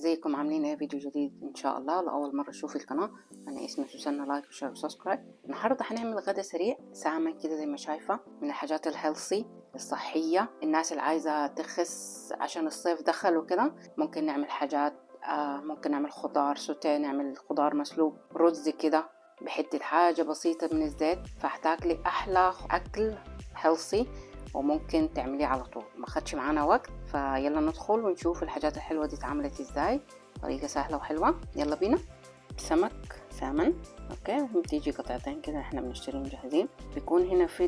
ازيكم عاملين ايه؟ فيديو جديد ان شاء الله. لأول مرة تشوفي القناة، انا اسمي سوسنة. لايك وشير وسبسكرايب. النهاردة هنعمل غدا سريع سامن كده زي ما شايفة، من الحاجات الهيلثي الصحية. الناس اللي عايزة تخس عشان الصيف دخل وكده ممكن نعمل حاجات. ممكن نعمل خضار سوتيه، نعمل خضار مسلوق، رز كده بحتة حاجة بسيطة من الزيت، فهتاكلي احلى اكل هيلثي وممكن تعمليه على طول. ما خدش معانا وقت، فيلا ندخل ونشوف الحاجات الحلوة دي اتعملت ازاي. طريقة سهلة وحلوة، يلا بينا. سمك سامن، اوكي. بتيجي قطعتين كده، احنا بنشتريهم جاهزين. بيكون هنا في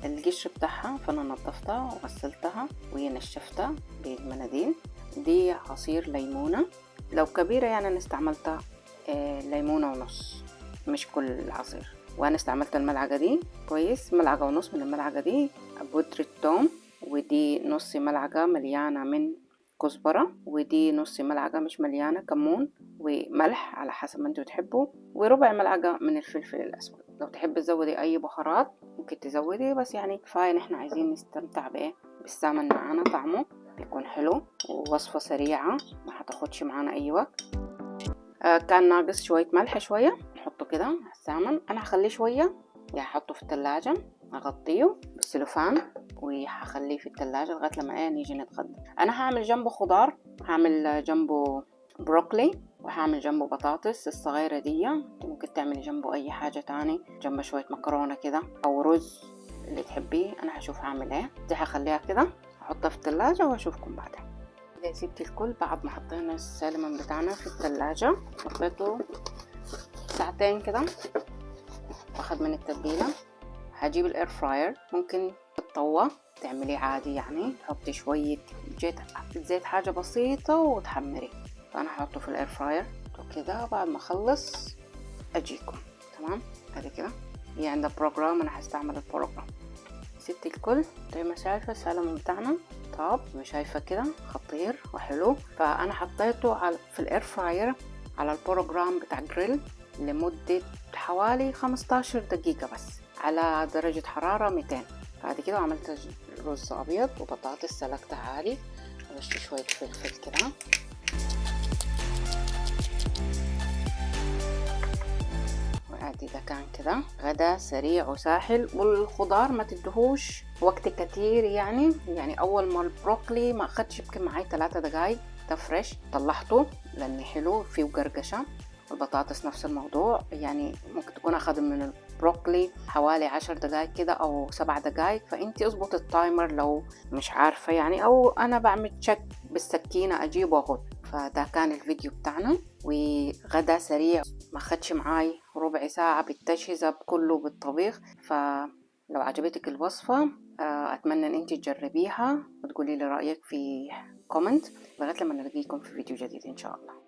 القشر بتاعها، فانا نظفتها وغسلتها ونشفتها بالمناديل. دي عصير ليمونة، لو كبيرة يعني انا استعملتها ليمونة ونص، مش كل العصير. وانا استعملت الملعقة دي كويس، ملعقة ونص من الملعقة دي بودرة توم، ودي نص ملعقة مليانة من كزبرة، ودي نص ملعقة مش مليانة كمون، وملح على حسب ما انتوا تحبوا، وربع ملعقة من الفلفل الأسود. لو تحب تزودي أي بهارات ممكن تزودي، بس يعني كفاية نحن عايزين نستمتع بإيه بالسمن معانا. طعمه بيكون حلو ووصفة سريعة ما هتاخدش معانا أي وقت. كان ناقص شوية ملح، شوية نحطه كده على السمن. أنا هخليه شوية، يعني هحطه في التلاجة، أغطيه بالسلوفان وهخليه في التلاجة لغاية لما نيجي نتغدى. أنا هعمل جنبه خضار، هعمل جنبه بروكلي، وهعمل جنبه بطاطس الصغيرة دي. ممكن تعملي جنبه أي حاجة تاني، جنبه شوية مكرونة كده أو رز اللي تحبيه. أنا هشوف هعمل ايه. دي هخليها كده، هحطها في التلاجة وأشوفكم بعدين. يا سبتي الكل، بعد ما حطينا السلمون بتاعنا في التلاجة، حطيته ساعتين كده واخد من التتبيلة. هجيب الاير فراير، ممكن بالطوة تعمليه عادي، يعني تحطي شوية زيت حاجة بسيطة وتحمري. فانا هحطه في الاير فراير وكده. بعد ما اخلص اجيكم. تمام، ادي كده هي عندها بروجرام، انا هستعمل البروجرام. ستي الكل، زي ما شايفة السلمون بتاعنا طاب، مش شايفة كده خطير وحلو. فانا حطيته في الاير فراير على البروجرام بتاع جريل لمدة حوالي 15 دقيقة بس، على درجة حرارة 200. بعد كده عملت رز ابيض وبطاطس سلقتها عادي، رشت شوية فلفل كده. وادي ده كان كده غدا سريع وساحل. والخضار ما تدهوش وقت كتير، يعني اول ما البروكلي ما اخدش يمكن معي 3 دقايق، ده فريش طلعته لانه حلو فيه قرقشة. البطاطس نفس الموضوع، يعني ممكن تكون اخذ من البروكلي حوالي 10 دقايق كده او 7 دقايق. فانتي اظبط التايمر لو مش عارفة يعني، او انا بعمل تشيك بالسكينة اجيب واخد. فده كان الفيديو بتاعنا، وغدا سريع ما خدش معاي ربع ساعة بالتجهيزة كله بالطبيخ. فلو عجبتك الوصفة اتمنى ان انتي تجربيها وتقولي لي رأيك في كومنت. لغاية لما نلاقيكم في فيديو جديد ان شاء الله.